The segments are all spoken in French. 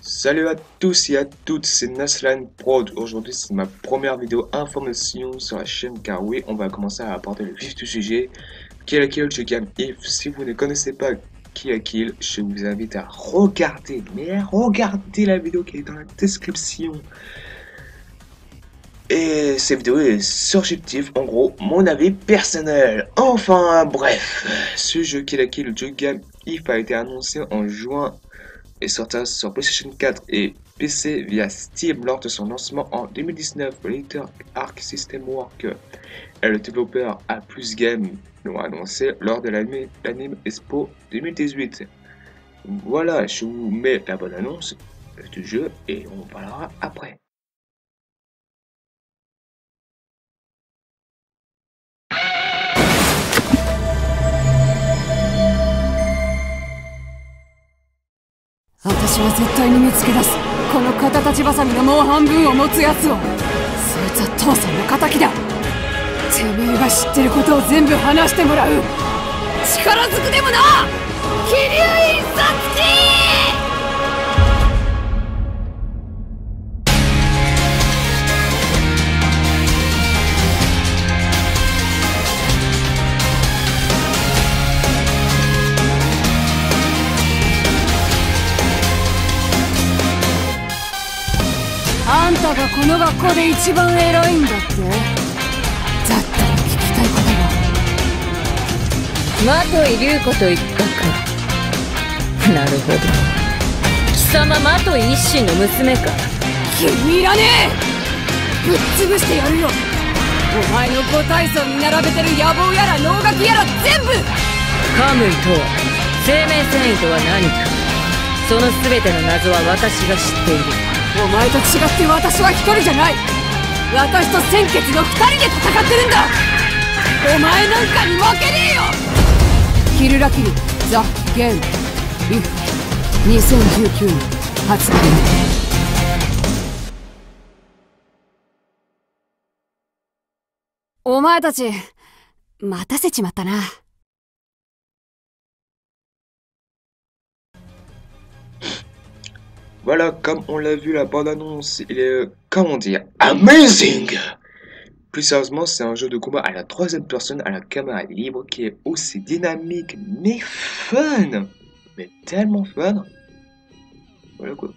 Salut à tous et à toutes, c'est Naslan Prod. Aujourd'hui, c'est ma première vidéo information sur la chaîne car oui, on va commencer à aborder le vif du sujet. Kill la Kill, je gagne if. Si vous ne connaissez pas Kill la Kill, je vous invite à regarder, regardez la vidéo qui est dans la description. Et cette vidéo est subjective, en gros, mon avis personnel. Enfin, bref, ce jeu Kill la Kill, je gagne if a été annoncé en juin et sortira sur PlayStation 4 et PC via Steam lors de son lancement en 2019. L'éditeur Arc System Works et le développeur A Plus Game l'ont annoncé lors de l'Anime Expo 2018. Voilà, je vous mets la bonne annonce du jeu et on parlera après. Je vais絶対に見つけ出す。この肩立ちバサミのもう半分を持つやつを。そいつは父さんの敵だ。てめえが知ってることを全部話してもらう。力ずくでもな。桐生一作あんたがこの学校で一番偉いんだって？だったら聞きたいことが。的井龍子と一角。なるほど。貴様的井一心の娘か。君いらねえ。ぶっ潰してやるよ。お前の五体操に並べてる野望やら能楽やら全部。カムイとは生命繊維とは何か。その全ての謎は私が知っている。お前と違って私は一人じゃない。私と鮮血の二人で戦ってるんだ。お前なんかに負けねえよ。キルラキルザ・ゲームリフ2019年発売。お前たち待たせちまったな。Voilà, comme on l'a vu, la bande-annonce, il est, comment dire, amazing! Plus sérieusement, c'est un jeu de combat à la troisième personne, à la caméra libre, qui est aussi dynamique, mais fun! Mais tellement fun! Voilà quoi.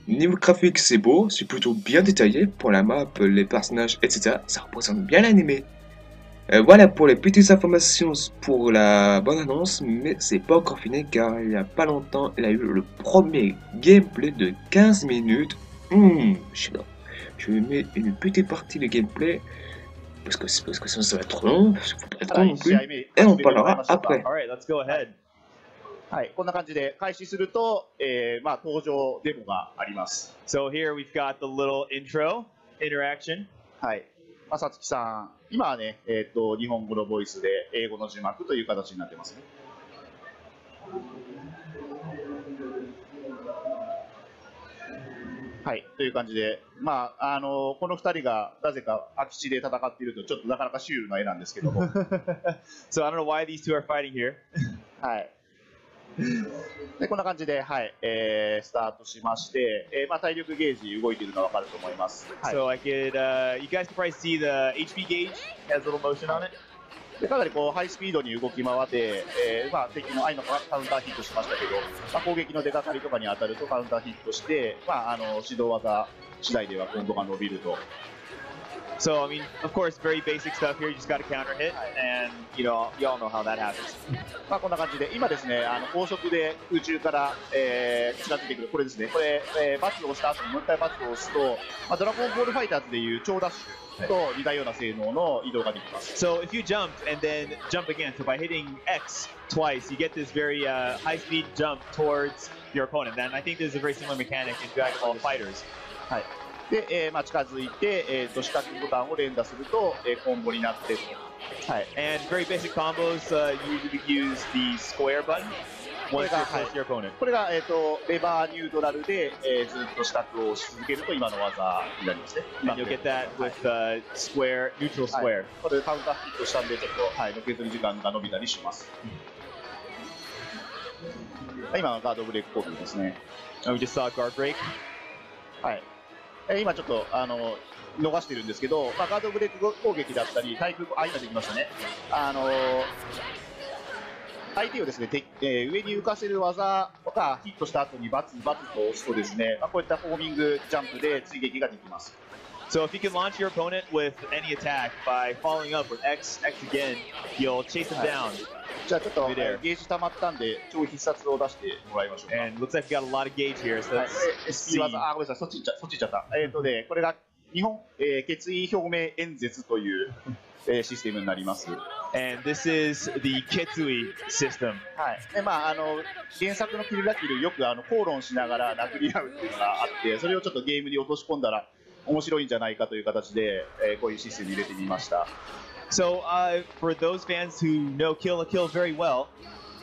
Niveau graphique, c'est beau, c'est plutôt bien détaillé, pour la map, les personnages, etc. Ça représente bien l'animé. Voilà pour les petites informations pour la bonne annonce, mais c'est pas encore fini car il y a pas longtemps il y a eu le premier gameplay de 15 minutes. Je vais mettre une petite partie de gameplay parce que sinon ça va être trop long, parce qu'il faut pas être long non plus, et on parlera après. はい、こんな感じで開始すると、登場デモがあります。So here we've got the little intro interaction. はい。さつきさん、今はね、日本語のボイスで英語の字幕という形になってますね。はい、という感じで、この2人がなぜか空き地で戦っていると、ちょっとなかなかシュールな絵なんですけども。So I don't know why these two are fighting here. はい。でこんな感じで、はいスタートしまして、体力ゲージ動いているのが分かると思います。So I could, you guys can probably see the HP gauge has a little motion on it. でかなりこうハイスピードに動き回って、敵の愛のカウンターヒットしましたけど、攻撃の出がかりとかに当たるとカウンターヒットして、指導技次第ではコンボが伸びると。So, I mean, of course, very basic stuff here. You just got to counter hit, and you all know how that happens. こんな感じで、今ですね、高速で空中から、近づいてくる、これですね、これ、バツを押した後にもう一回バツを押すと、ドラゴンボールファイターズでいう超ダッシュと似たような性能の移動ができます。So, if you jump and then jump again, so by hitting X twice, you get this very high-speed jump towards your opponent. And I think there's a very similar mechanic in Dragon Ball Fighters. はい。で、近づいて、四角ボタンを連打すると、コンボになってと。はい。And very basic combos, you use the square button once you're close to your opponent. これが、レバーニュートラルで、ずっと四角を押し続けると今の技になりますね。And you'll get that with square, neutral square. これカウンターヒットしたんで、ちょっと、のけぞり時間が伸びたりします。今のガードブレイク攻撃ですね。And we just saw a guard break. はい。今ちょっと逃してるんですけど、ガードブレイク攻撃だったり、対空、今できましたね。相手をですね、上に浮かせる技がヒットした後にバツバツと押すとですね、こういったフォーミングジャンプで追撃ができます。So if you can launch your opponent with any attack by following up with X again, you'll chase them down. じゃあちょっとゲージ溜まったんで、超必殺を出してもらいましょうか。And looks like we got a lot of gauge here, so let's SP 技、ごめんなさい、そっち行っちゃった。これが日本、決意表明演説というシステムになります。And this is the Ketsui system. はい。で、原作のキルラキルよく口論しながら殴り合うっていうのがあって、それをちょっとゲームに落とし込んだら面白いんじゃないかという形で、こういうシステムに入れてみました。So for those fans who know Kill la Kill very well,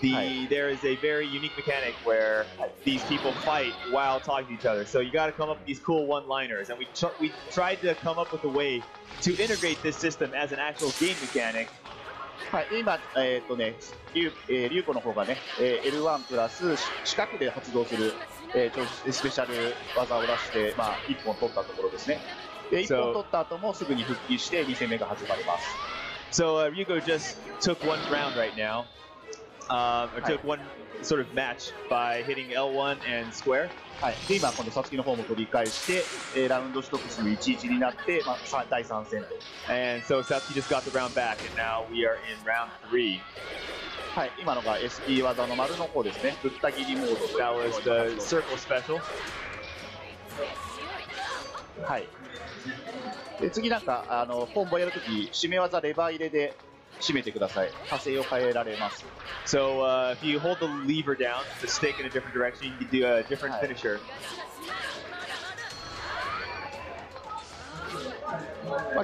there is a very unique mechanic where these people fight while talking to each other. So you got to come up with these cool one-liners, and we tried to come up with a way to integrate this system as an actual game mechanic. はい、今、リュウコの方がね、L1 プラス近くで発動する、スペシャル技を出して、1本取ったところですね。で、1本取った後もすぐに復帰して2戦目が始まります。So Ryuko just took one round right now, or took one sort of match by hitting L1 and square. はい、で今、今度サツキの方も取り返して、ラウンド1つの 1-1 になって、第3戦と。And so Satsuki just got the round back, and now we are in round 3. はい、今のが SP 技の丸の方ですね。ぶった切りモード。That was the circle special. はい。で次なんかコンボやるとき締め技レバー入れで締めてください。派生を変えられます。So if you hold the lever down, the stick in a different direction, you can do a different finisher.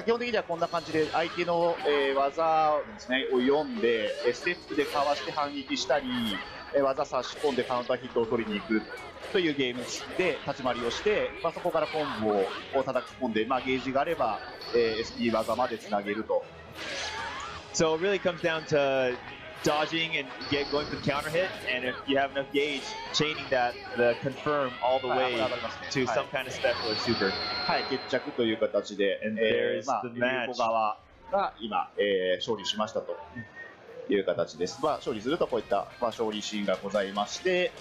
基本的にはこんな感じで相手の、技をですねを読んでステップでかわして反撃したり、技差し込んでカウンターヒットを取りに行くというゲームで立ち回りをして、そこからコンボを叩き込んで、ゲージがあれば、SP 技までつなげると。So it really comes down to dodging and going for the counter hit, and if you have enough gauge, chaining the confirm all the way to some kind of special or super. はい、決着という形で、There's the match. 流子側が今、勝利しましたという形です。勝利するとこういった、勝利シーンがございまして、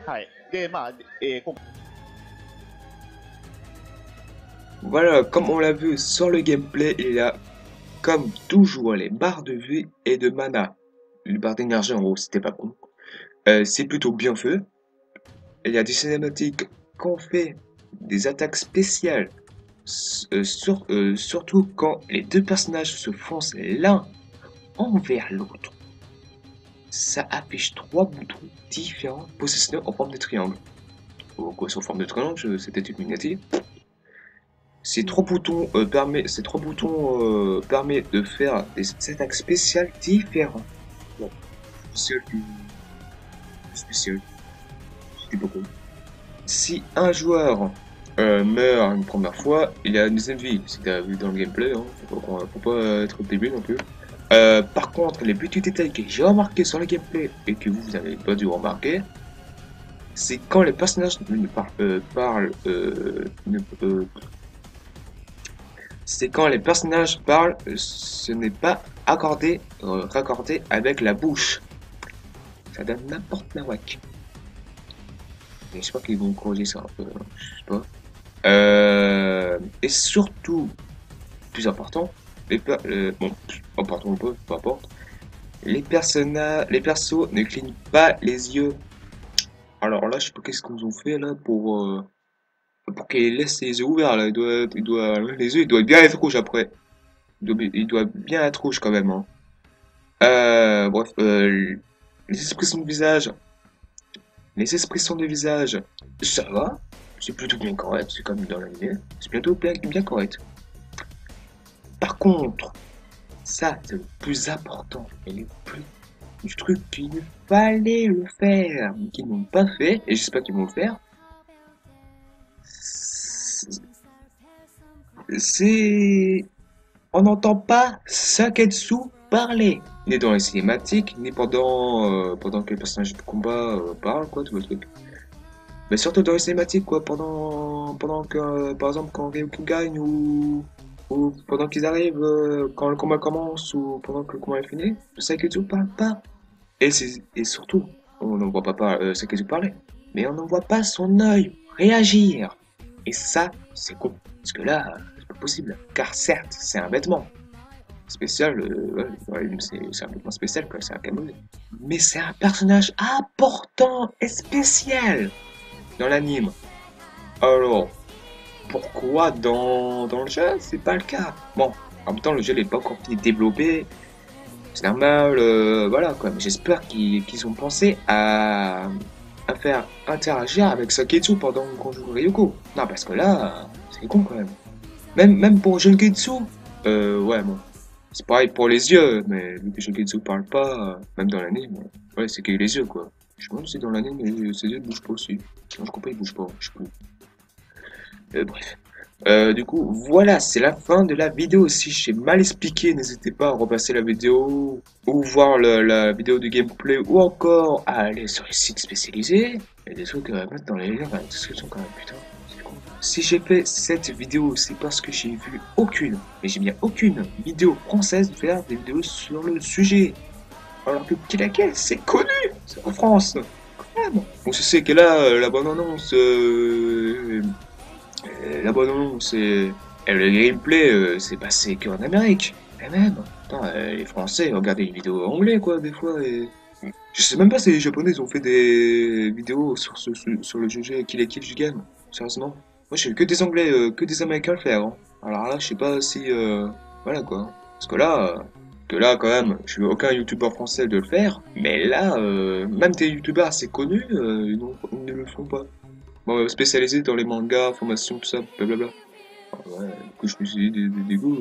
はい。で、Voilà, comme on l'a vu sur le gameplay, il y a comme toujours les barres de vie et de mana. Les barres d'énergie en gros c'était pas con. C'est plutôt bien fait. Il y a des cinématiques qu'on fait des attaques spéciales. Surtout quand les deux personnages se foncent l'un envers l'autre. Ça affiche 3 boutons différents positionnés en forme de triangle. Ou quoi, sous forme de triangle, c'était une miniature. Ces 3 boutons permettent de faire des attaques spéciales différentes. Bon, spécial. C'était pas cool. Si un joueur meurt une première fois, il a une deuxième vie. C'était vu dans le gameplay, hein. Faut pas être débile non plus. Par contre, les petits détails que j'ai remarqué sur le gameplay et que vous n'avez pas dû remarquer, c'est quand les personnages c'est quand les personnages parlent, ce n'est pas raccordé avec la bouche. Ça donne n'importe nawak. J'espère qu'ils vont corriger ça un peu, je sais pas. Et surtout, plus important, bon, important un peu, peu importe. Les persos ne clignent pas les yeux. Alors là, je sais pas qu'est-ce qu'ils ont fait là pour qu'il laisse les yeux ouverts là. Les yeux ils doivent bien être rouges après. Il doit bien être rouge quand même. Hein. Bref, les expressions de visage. Les expressions de visage, ça va. C'est plutôt bien correct, c'est comme dans l'anime. C'est plutôt bien correct. Par contre, ça c'est le plus important et le truc qu'il fallait le faire, mais qu'ils n'ont pas fait, et j'espère qu'ils vont le faire. C'est on n'entend pas Saketsu parler. Ni dans les cinématiques, ni pendant que les personnages de combat parlent, quoi, tout le truc. Mais surtout dans les cinématiques, quoi, pendant que, par exemple, quand Ryuki gagne ou pendant qu'ils arrivent, quand le combat commence ou pendant que le combat est fini, Saketsu parle pas. Et surtout, on ne voit pas Saketsu parler, mais on ne voit pas son œil réagir. Et ça, c'est con. Parce que là, c'est pas possible. Car certes, c'est un vêtement spécial, c'est un vêtement spécial, quoi, c'est un camo. Mais c'est un personnage important et spécial dans l'anime. Alors, pourquoi dans le jeu, c'est pas le cas? Bon, en même temps, le jeu n'est pas encore fini de développer. C'est normal, voilà quoi. Mais j'espère qu'ils ont pensé à faire interagir avec Saketsu pendant qu'on joue Ryuko. Non, parce que là, c'est con quand même. Même pour Junketsu, ouais, bon. C'est pareil pour les yeux, mais vu que Junketsu parle pas, même dans l'anime, ouais, c'est que les yeux quoi. Je me demande si dans l'anime, ses yeux ne bougent pas aussi. Non, je crois pas, ils bougent pas, je sais plus. Bref. Du coup, voilà, c'est la fin de la vidéo. Si j'ai mal expliqué, n'hésitez pas à repasser la vidéo ou voir la vidéo du gameplay ou encore à aller sur les sites spécialisés. Il y a des trucs à mettre dans les liens dans la description quand même, putain. C'est con. Si j'ai fait cette vidéo, c'est parce que j'ai vu aucune, mais j'ai bien aucune vidéo française faire des vidéos sur le sujet. Alors que Kill la Kill, c'est connu, c'est en France. Quand même. On sait que là, la bande-annonce... la bonne annonce, c'est le gameplay, c'est passé qu'en Amérique. Et même, putain, les Français regardent les vidéos anglais, quoi, des fois. Et... Je sais même pas si les Japonais ils ont fait des vidéos sur le jeu Kill la Kill du game. Sérieusement. Moi, j'ai vu que des Anglais, que des Américains le faire. Hein. Alors là, je sais pas si. Voilà, quoi. Parce que là, quand même, je veux aucun youtubeur français de le faire. Mais là, même des youtubeurs assez connus, ils ne le font pas. Bon, spécialisé dans les mangas, formations, tout ça, blablabla. Alors, ouais, du coup, je me suis dit, du coup,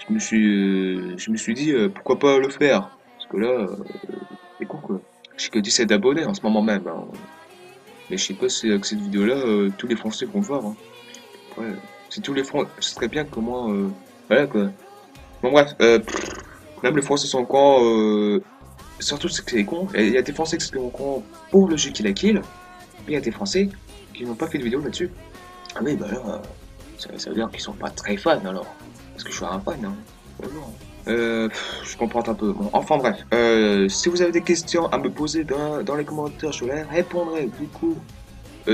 je me suis dit, pourquoi pas le faire? Parce que là, c'est con, quoi. J'ai que 17 abonnés en ce moment même, hein. Mais je sais pas si avec cette vidéo-là, tous les Français vont le voir, hein. Ouais, si tous les Français, ce serait bien que moi, voilà, quoi. Bon, bref, même les Français sont encore, surtout c'est que c'est con, il y a des Français qui sont encore pour le jeu Kill la Kill, et il y a des Français qui n'ont pas fait de vidéo là-dessus. Ah oui, bah alors, ça veut dire qu'ils sont pas très fans alors. Parce que je suis un fan, hein. Je comprends un peu. Bon, enfin bref, si vous avez des questions à me poser dans les commentaires, je les répondrai. Du coup,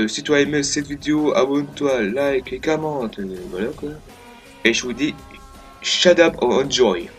si tu as aimé cette vidéo, abonne-toi, like et commente. Voilà quoi. Et je vous dis, shut up or enjoy.